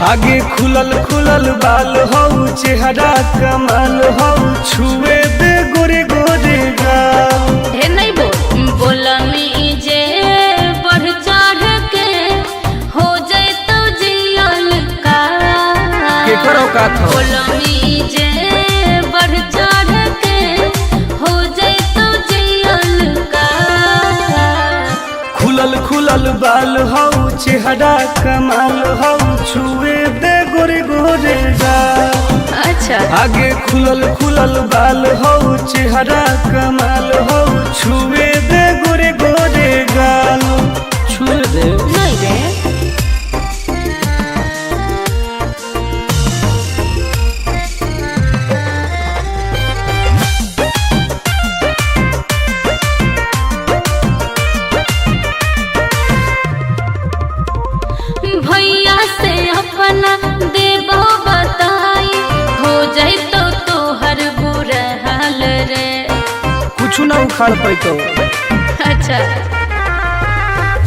आगे खुलल खुलल बाल हो चेहरा कमाल हो छुए दे गोरे गोरे गाल। हे नहीं बोलमी जे बढ़ चढ़ के हो जाए तो जियल का केकरो का था बोलमी जे बढ़ चढ़ के हो जाए तो जियल का। खुलल खुलल बाल हो चेहरा कमाल हो छुए दे गोरे गोरे गाल। अच्छा आगे खुलल खुलल बाल हो चेहरा कमाल हो छुए दे गोरे गोरे गाल। छुए दे नहीं रे भैया से अपना देबो बताई हो जाए तो तोहर बुरा हाल रे। कुछ ना उखाड़ पैतो। अच्छा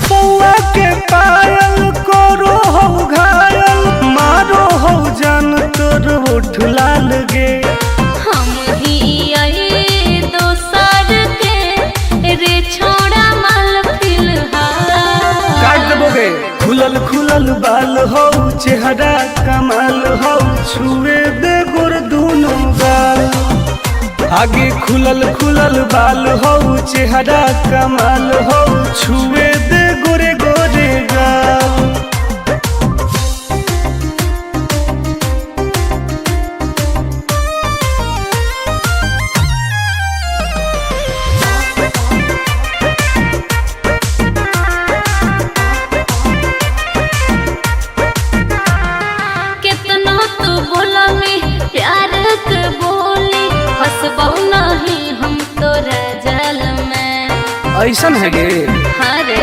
पौआ के पायल करो हो घायल मारो हो जान तोर होठ लाल गे। हम ही आई दोसर के रे छोड़ा माल फिलहाल। काट देबोगे खुलल खुलल बाल हो चेहरा कमाल हो छुए दे गोर दोनों गाल। आगे खुलल खुलल बाल हो चेहरा कमाल हो छुए दे गोरे गोरे गाल। कितना तू बोला में प्यार के बोली फंसबो नहीं हम तोरा जाल में। ऐसन है गे हाँ रे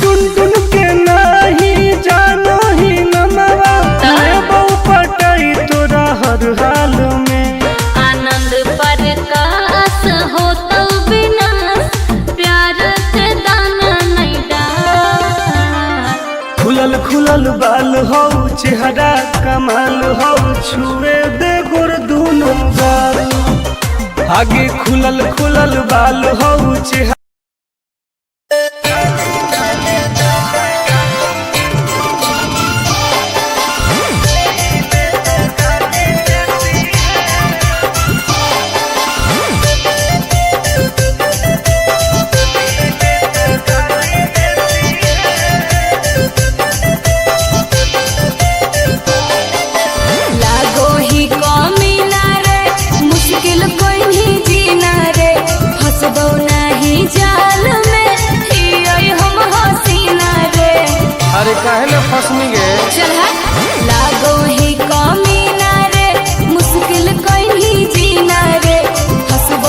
टुन टुन के नहीं जानो ही नमवा लेबो पटाई तोरा हर हाल में। आनंद प्रकाश हो तो विनाश प्यार के दाना नहीं डाल। खुलल खुलल बाल हो चेहरा कमाल हो छुए दे गोर दोनों गाल। आगे खुलल खुलल बाल हो चेहरा लागो ही कमीना रे मुश्किल कोई नहीं जीना रे फंसबो नहीं जाल में हियै हम हसीना रे। अरे काहे ले फसनी गे चल लागो ही कमीना रे मुश्किल कोई नहीं जीना रे फंसबो।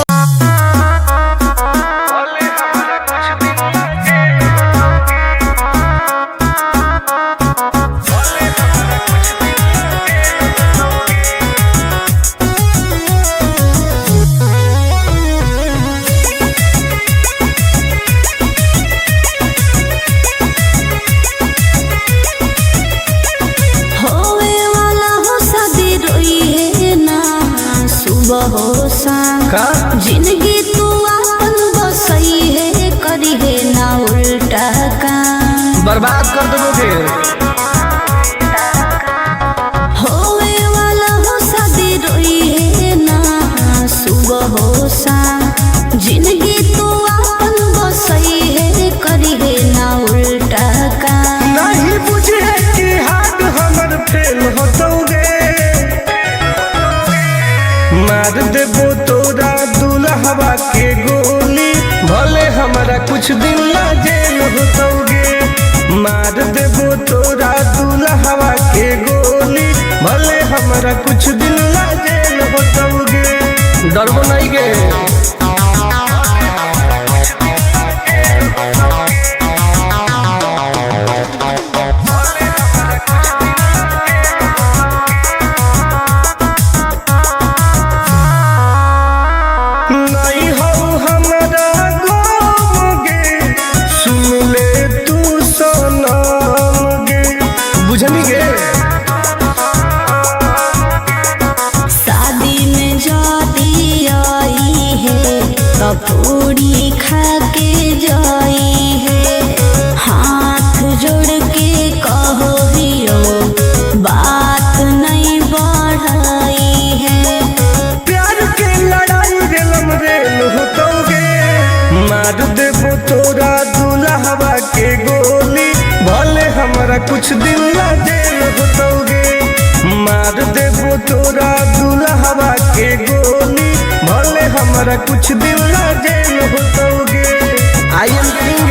होवे वाला हो शादी रोई है ना सुबह हो शाम का जिंदगी तू अपन बसई है करी है ना उल्टा काम। बर्बाद कर देबोगे होवे वाला हो शादी रोई है ना सुबह हो शाम जिंदगी तू अपन बसई है करी है ना उल्टा काम। नहीं बुझे कि हाथ हमर फेल होतोगे मार देबो तोरा दुल्हवा के गोली भले हमारा कुछ दिन ला जेल होतोगे। मार देबो तोरा दुल्हवा के गोली भले हमारा कुछ दिन ला जेल होतोगे। डरबो नहीं गे नहीं हो हमारा गम गे सुन ले तू सनम गे। देबो तोरा दुल्हवा के गोली, भले हमरा कुछ दिन ला जेल होतोगे। मार देबो तोरा दुल्हवा के गोली, भले हमरा कुछ दिन ला जेल होतोगे। आई एम किंग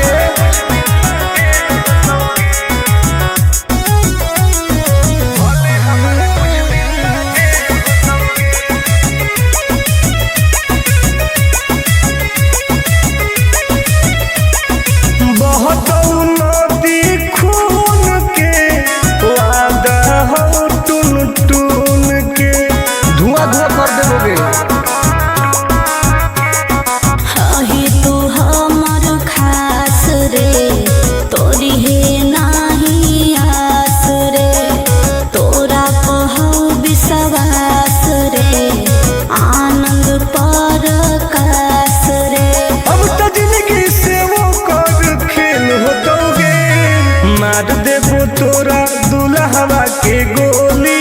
तोरा दुल्हवा के गोली,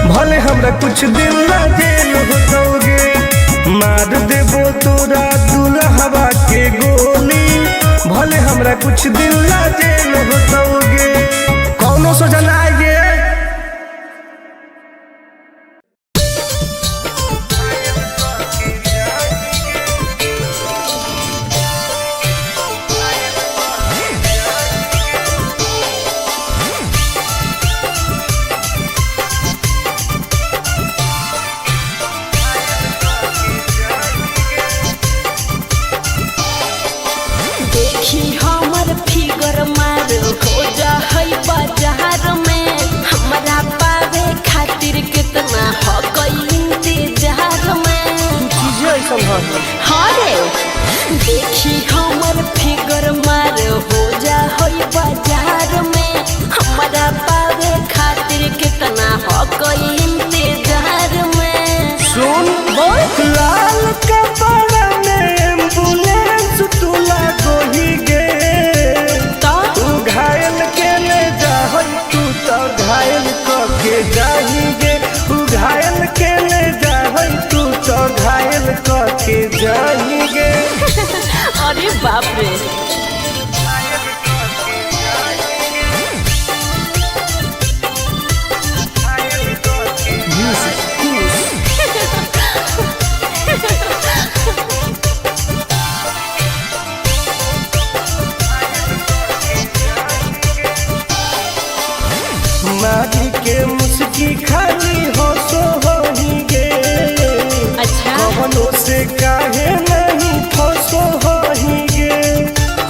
भले हमरा कुछ दिन ला जेल होतोगे। मार देबो तोरा दुल्हवा के गोली, भले हमरा कुछ दिन ला जेल होतोगे। कौनो सोचा ना आइए। देखी हमर फिगर मार हो जा होई बाजार में, हमरा पावे खातिर कितना हो गई इंतजार में। सुन बोल लाल कपड़ा में एम्बुलेंस तुला गोही गे, तू घायल के ले जा तू तो घायल के जाही गे। तू घायल के ले जा तू तो घायल के जाही गे। अरे बाप रे। मारी के मुस्की खाली होसो होही गे। अच्छा कवनो से काहे नहीं फसो होही गे।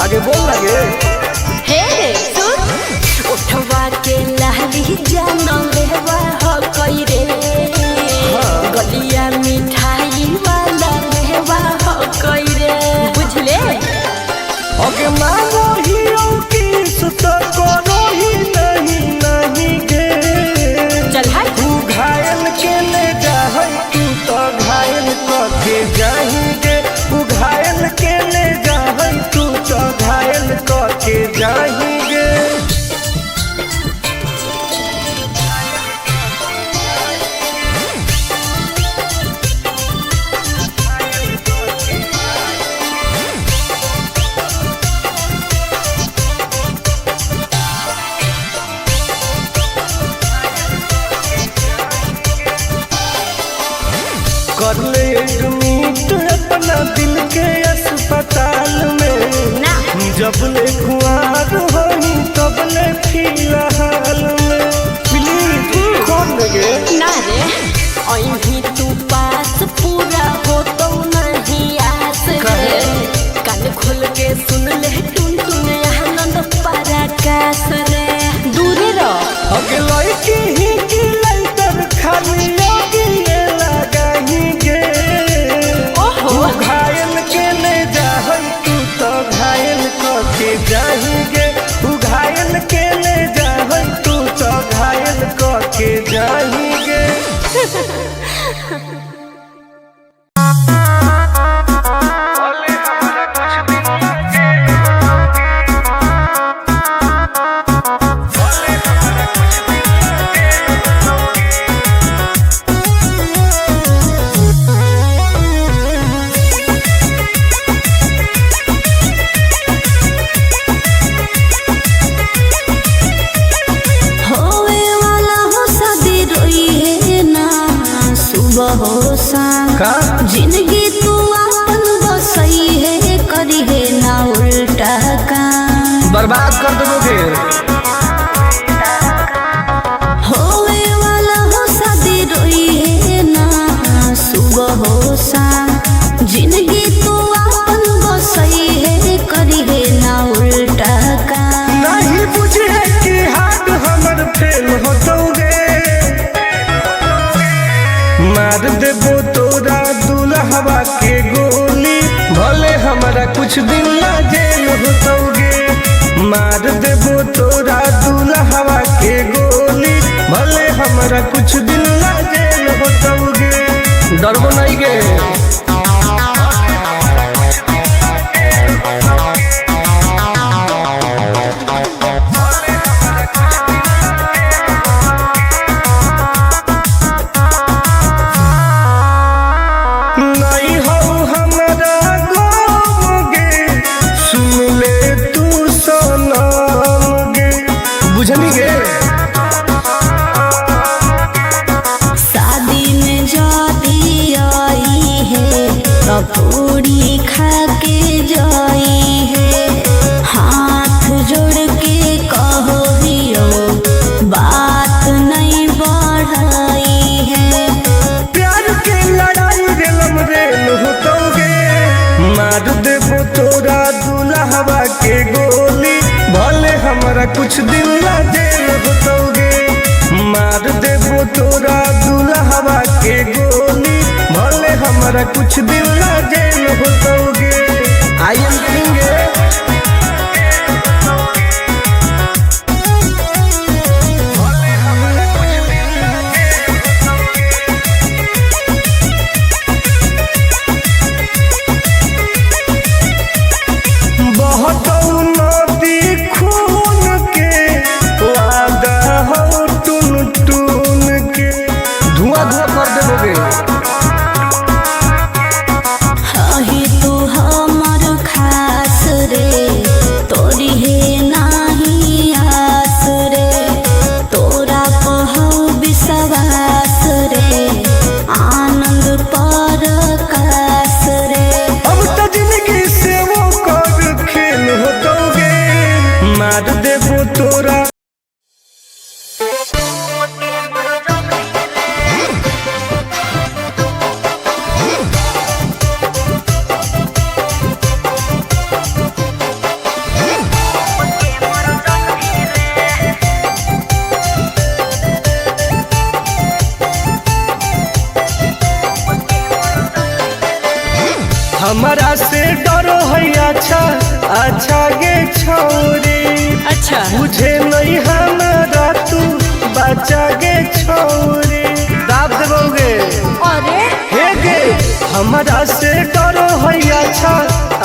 आगे बोल लगे हे सुन, उठवा के लहरी जानो लेवा हो कोई रे, गलिया मिठाई वाला लेवा हो कोई रे, बुझले। ओके मांगो ही किस तो करो ही नहीं गे। चल हाय तू घायल के ले जा तू तो घायल के जाही गे। तू घायल के ले जा तू तो घायल के जाही गे। कर ले एडमिट अपना दिल के अस्पताल में ना, जब ले खुआर होई तब ले फिलहाल में। प्लीज कौन लगे ना रे अहीं तू पास पूरा हो तो नहीं आस रे। कान खोल के सुन ले टुन टुन आनंद पराकाश रे। दूरे रह अगे लड़की ही की लाइटर खाली लगी लगाही गे। ओहो घायल के ले जा तू तो घायल के जाही गे। तू घायल के ले जा तू तो घायल के जाही गे। बर्बाद कर दोगे। होवे वाला हो शादी रोई है ना सुबह हो शाम, जिंदगी तो अपन बसई है करी है ना उल्टा काम। नहीं बुझे कि हाथ हमर फेल होतोगे, मार देबो तोरा दुल्हवा के गोली, भले हमारा कुछ दिन ना जेल होतोगे। मार देबो तोरा दुल्हवा के गोली, भले हमारा कुछ दिन ना जेल होतोगे। डरबो नहीं गे। शादी में जाती आई है पूरी खा के जाई है, हाथ जोड़ के कहो दियो बात नहीं बढ़ाई है। प्यार के लड़ाई रेलम रेल होतोगे, मार देबो तोरा दुल्हवा के गोली, भले हमारा कुछ दिन ना जेल होतोगे। मार देबो तोरा दुल्हवा के गोली, भले हमारा कुछ दिन ना जेल होतोगे। I am king. तू हमर खास रे, तोरी है नाही आस रे, तोरा कहू विश्वास रे, आनंद परकाश रे। अब तो जिंदगी से वो कर खेल होतोगे, मार देबो तोरा। हमारा से डरो है अच्छा अच्छा गे छोरी, अच्छा मुझे नहीं हमारा तू बचा गे छोरी। दाब देबोगे अरे हे गे, हमारा से डरो है अच्छा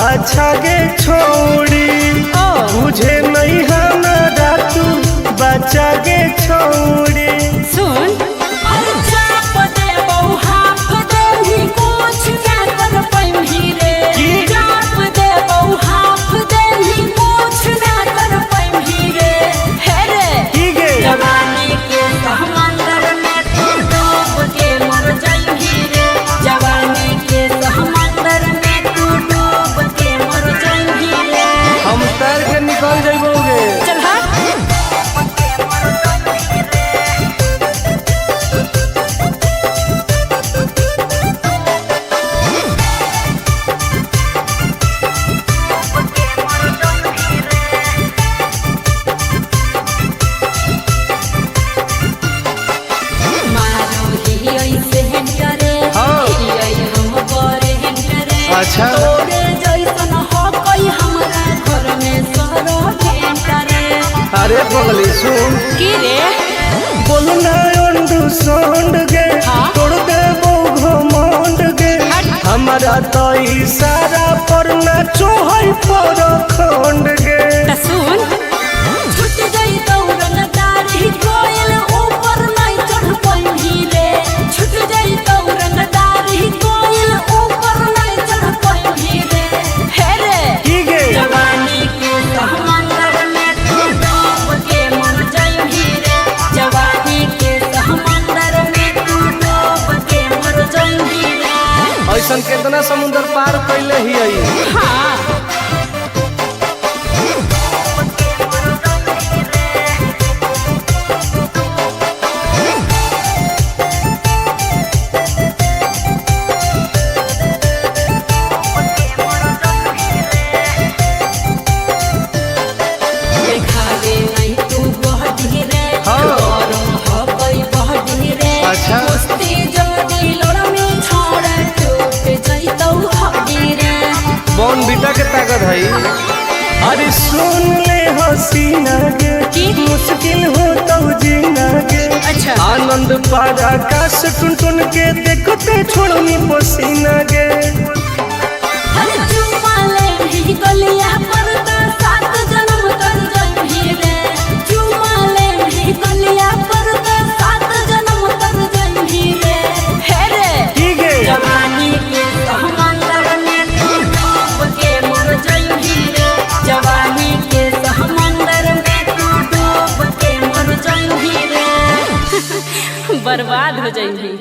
अच्छा गे छोरी, मुझे नहीं हमारा तू बचा गे छोरी। सुन निकल जाइबोगे। चल अच्छा अरे बगली सुन की रे बोलना अंडरस्टैंड गे, तोड़ देबो घमंड गे, हमारा तो इशारा पर नाचो है पर खंड गे। सुन छुट गई दौड़न दारी कोयल ऊपर नहीं चढ़ पाई रे, छुट गई दौड़न दारी कोयल ऊपर नहीं चढ़ पाई रे। हे रे की गे जवानी के समंदर में तू डूब के मर जाई रे, जवानी के समंदर में तू डूब के मर जाई रे। ऐसन कितना समुद्र पार कैले ही। हाँ लागत है। अरे सुन ले हसीना के मुश्किल हो तो जीना के। अच्छा आनंद पार आकाश टुन टुन के देखते छोड़नी पसीना के। चुम्मा ले भी गलिया पर तो 7 जन्म कर जाई रे। चुम्मा ले भी गलिया पर तो 7 जन्म कर जाई रे। हे रे ठीक है जवानी के समंदर में तू डूब के मर जाई रे। जवानी के समंदर में तू डूब के मर जाई रे। बर्बाद हो जाई।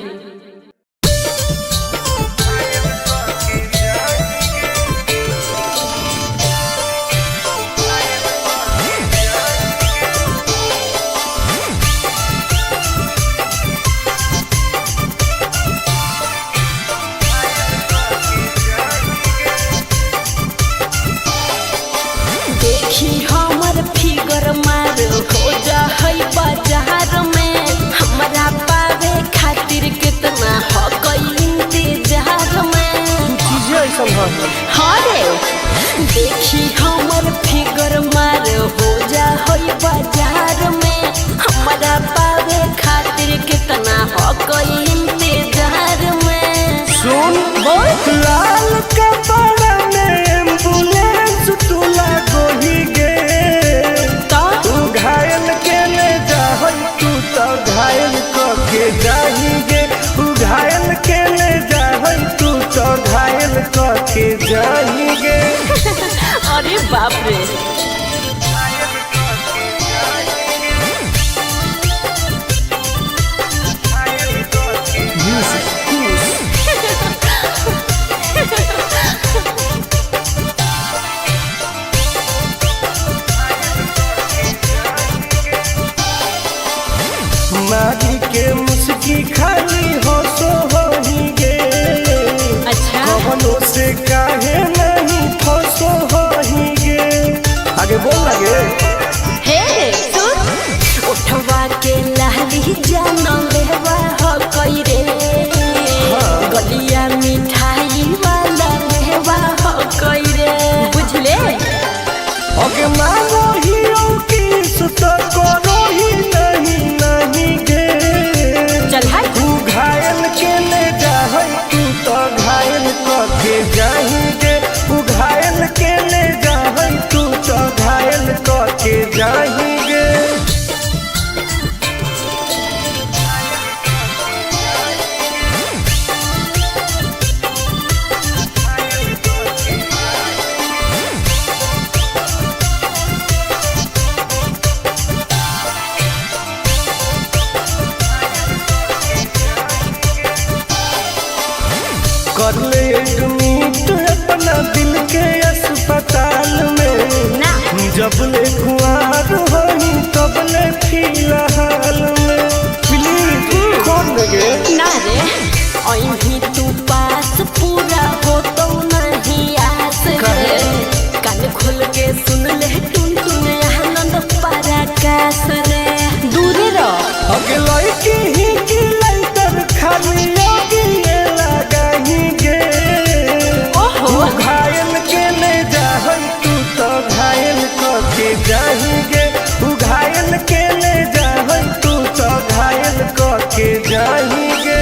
देखी हमर फिगर मार हो जा है बाजार में। हमरा पावे खातिर कितना हो गई इंतजार में। चीजें ऐसा है। हाँ रे देखी हमर फिगर मार हो जा है बाजार में। हमरा पावे खातिर कितना हो गई इंतजार में। सुन बोल लाल कपड़ा में एम्बुलेंस तुला गोही गे। तो तू घायल के ले जाहई तू तो घायल के जाही गे। तू घायल के ले जाहई तू तो घायल के जाही गे। अरे बाप रे मारी के मुस्की खाली हो सो होही गे। अच्छा कवनों से काहे नहीं फसो होही गे। आगे बोल लगे हे सुन उठवा के लाली जाना लेवा हो कई रे। गलिया मिठाई वाला लेवा हो कई रे। बुझले ओके मानो ही की सुत करो ही नहीं गे। चल हाय तू घायल के ले जाहई तू तो घायल के जाही गे। तू घायल के ले जाहई तू तो घायल के जाही गे। कर ले एडमिट अपना दिल के अस्पताल में। ना जब ले खुआर होही तब ले फिलहाल में। प्लीज खोल लगे ना रे अहीं तू पास पूरा हो तो नहीं आस रे। कान खोल के सुन ले टुन टुन आनंद पराकाश रे। दूरे रह अगे लड़की ही की लाइटर खाली आगे लगाही गे। ओहो तू घायल के ले जाहई तू तो घायल के जाही गे। तू घायल के ले जाहई तू तो घायल के जाही गे।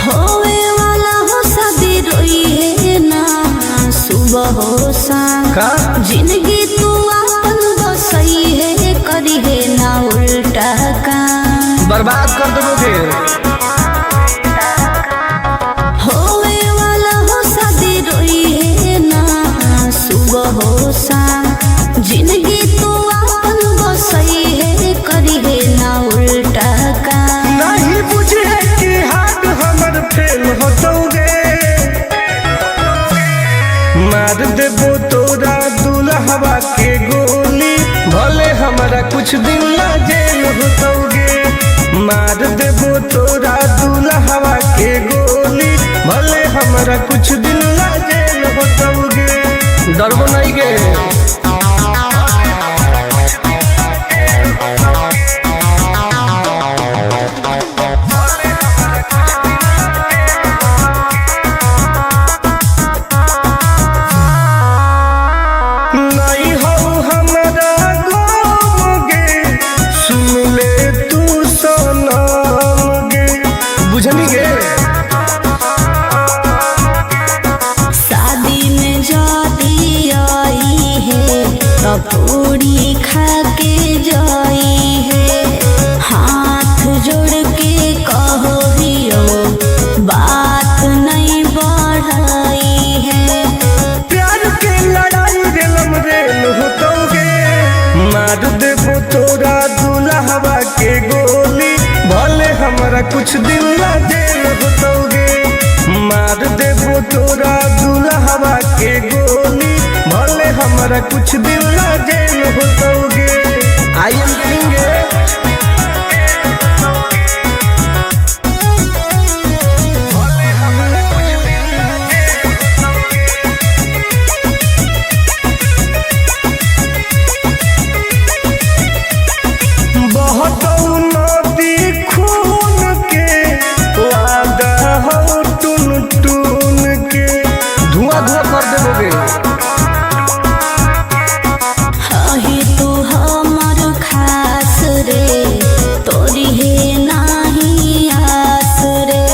होवे वाला हो शादी रोई है ना सुबह हो शाम। का जिंदगी तू अपन बसई है करी है ना उल्टा काम। बर्बाद कर दोगे। होवे वाला हो शादी रोई है ना सुबह हो शाम। जिंदगी तू अपन बसई है करी है ना उल्टा काम। नहीं बुझे कि हाथ हमर फेल होतोगे। मार देबो तोरा दुल्हवा के गोली भले हमारा कुछ दिन ला जेल होतोगे। डरबो नहीं गे नहीं हो हमारा गोगे, सुन ले तू सनम गे, बुझनी गे। शादी में जाती आई है तो पूरी खा के जाई है, हाथ जोड़ के कहो हियो बात नहीं बढ़ाई है। प्यार के लड़ाई रेलम रेल होतोगे, मार देबो तोरा दुल्हवा के गोली, भले हमारा कुछ दिन ला जेल होतोगे। मार देबो तोरा दुल्हवा के गोली, भले हमारा कुछ दिन ला जेल होतोगे। आई एम किंग बहुत नदी खून के वादा हो टून टून के, धुआं धुआं कर देबोगे। हही तू हमर खास रे, तोरी है नाही आस रे,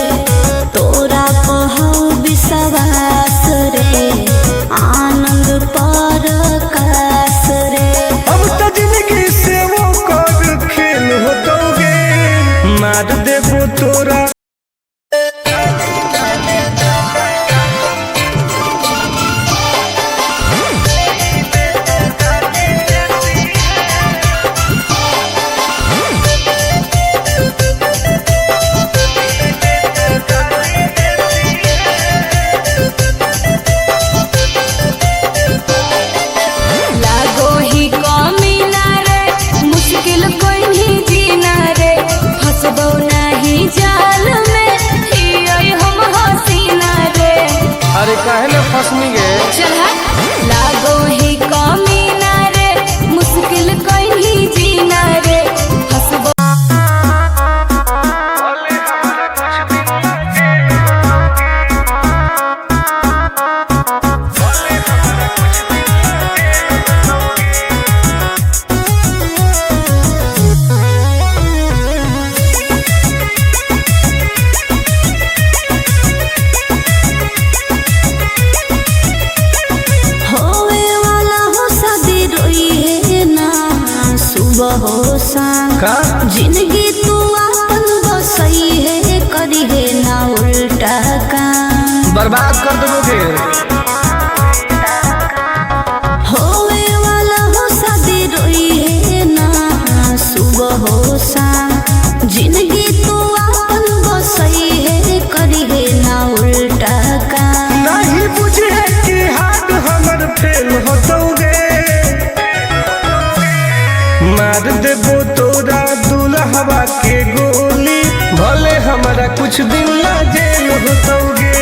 तोरा पहौ विश्वास रे, आनंद पर कास रे। अब तो जिंदगी से वो कर खेल होतोगे, मार देबो तोरा। लागो ही कमीना रे, मुश्किल कोई नहीं जीना रे, फंसबो नहीं जाल में, हियोई हम हसीना रे। अरे काहे ना फसनी गे, चल हट। लागो ही कमीना रे, मुश्किल कोई नहीं जीना रे, फंसबो। होवे वाला हो शादी रोई है ना, सुबह हो शाम का जिंदगी तू अपन बसई है, करी है ना उल्टा काम। बर्बाद कर देबोगे। होवे वाला हो शादी रोई है ना, सुबह हो शाम जिंदगी तू अपन बसई है, करी है ना उल्टा काम। नहीं बुझे कि हाथ हमर फेल होतोगे, मार देबो तोरा दुल्हवा के गोली, भले हमारा कुछ दिन ला जेल होतोगे।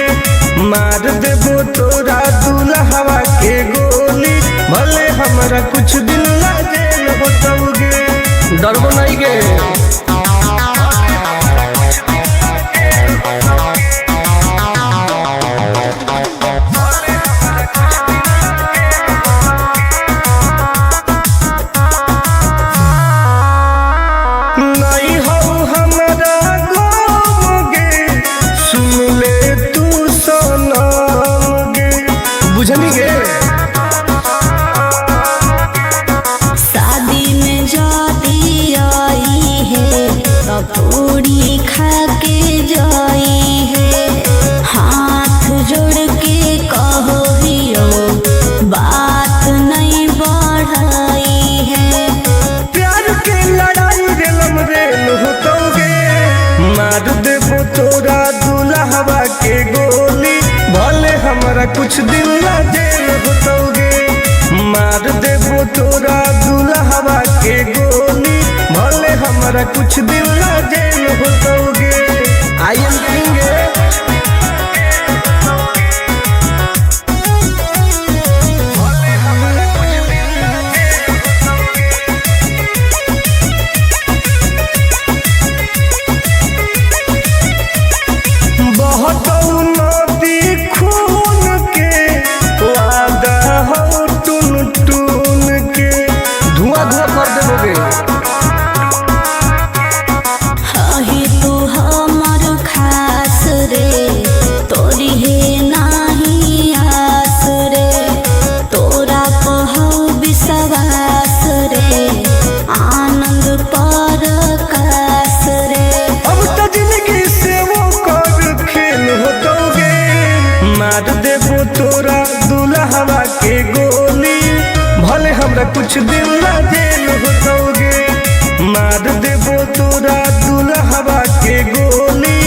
मार देबो तोरा दुल्हवा के गोली, भले हमारा कुछ दिन ला जेल होतोगे। डरबो नहीं गे नहीं हो हमारा गोगे, सुन ले तू सनम गे, बुझनी गे। शादी में जाती आई है तो पूरी खा के जाई है, हाथ जोड़ के कहो हियो बात नहीं बढ़ाई है। प्यार के लड़ाई रेलम रेल होतोगे, मार देबो तोरा दुल्हवा के गोली, भले हमारा कुछ दिन ला जेल होतोगे। मार देबो तोरा दुल्हवा के गोली, भले हमारा कुछ दिन ला जेल होतोगे। आई एम किंग गोली भले हमरा कुछ दिन ला जेल होतोगे। मार देबो तोरा दुल्हवा के गोली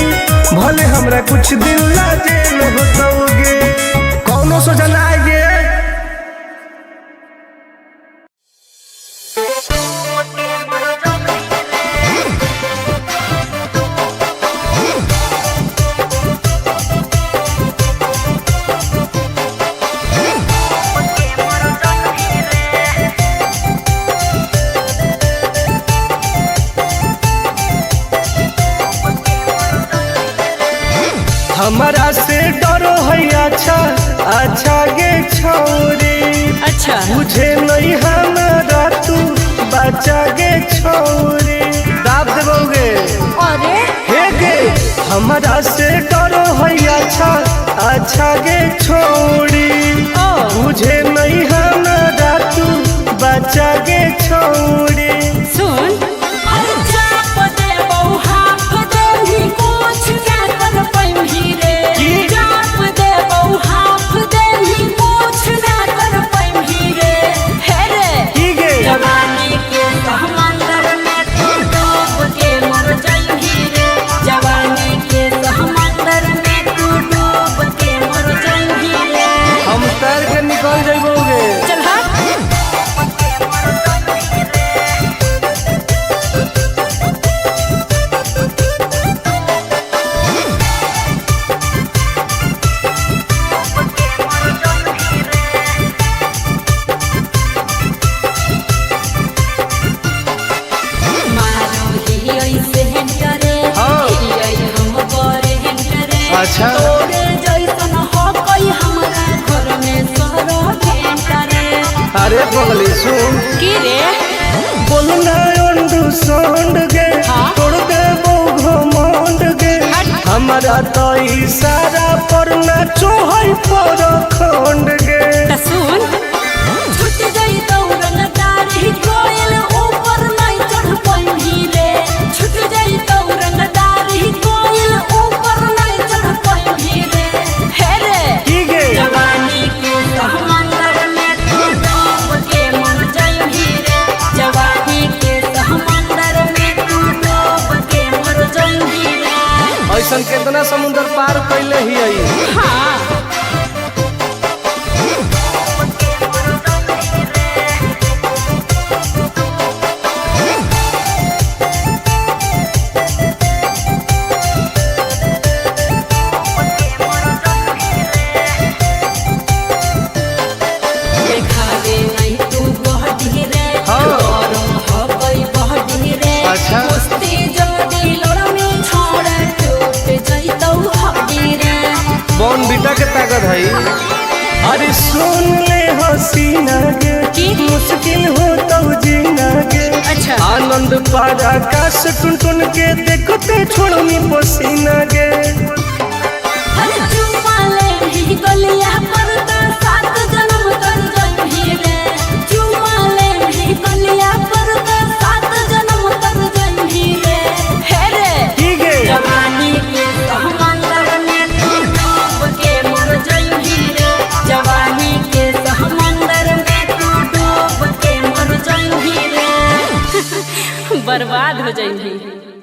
भले हमरा कुछ दिन ला जेल होतोगे। कौनो सोचा ना आएगे। हमारा से डरो है अच्छा अच्छा गे छोरी। अच्छा मुझे नहीं हमारा तू बचा गे छोरी। दाब देबोगे अरे हे गे हमारा से डरो है अच्छा अच्छा गे छोरी। मुझे नहीं हमारा तू बचा गे छोरी। सुन निकल जाइबोगे। चल अच्छा अरे पगली सुन की रे बोलना अंडू गे तोड़ दे घमंड गे। हमारा तो इशारा पर नाचो है पर खंड गे। सुन छूट गई दौड़न दारी कोयल ऊपर नहीं चढ़ पाई रे। छूट गई दौड़न दारी कोयल ऊपर नहीं चढ़ पाई रे। हे रे की गे जवानी के समंदर में तू डूब के मर जाई रे। जवानी के समंदर में तू डूब के मर जाई रे। ऐसन कितना समुद्र पार कैले ही आई। हाँ अच्छा बॉन बीटा के ताकत है। अरे सुन ले हसीना गे मुश्किल हो तो जीना गे। अच्छा आनंद पारा आकाश टुन टुन के देखते छोड़नी पसीना गे। गलिया पर तो 7 जन्म कर जाई रे। चुमाले भी गलिया पर तो 7 जन्म कर जाई रे। हे रे ठीक है जवानी के समंदर में तू डूब के मर जाई रे। जवानी के समंदर में तू डूब के मर जाई रे। बर्बाद हो जाई।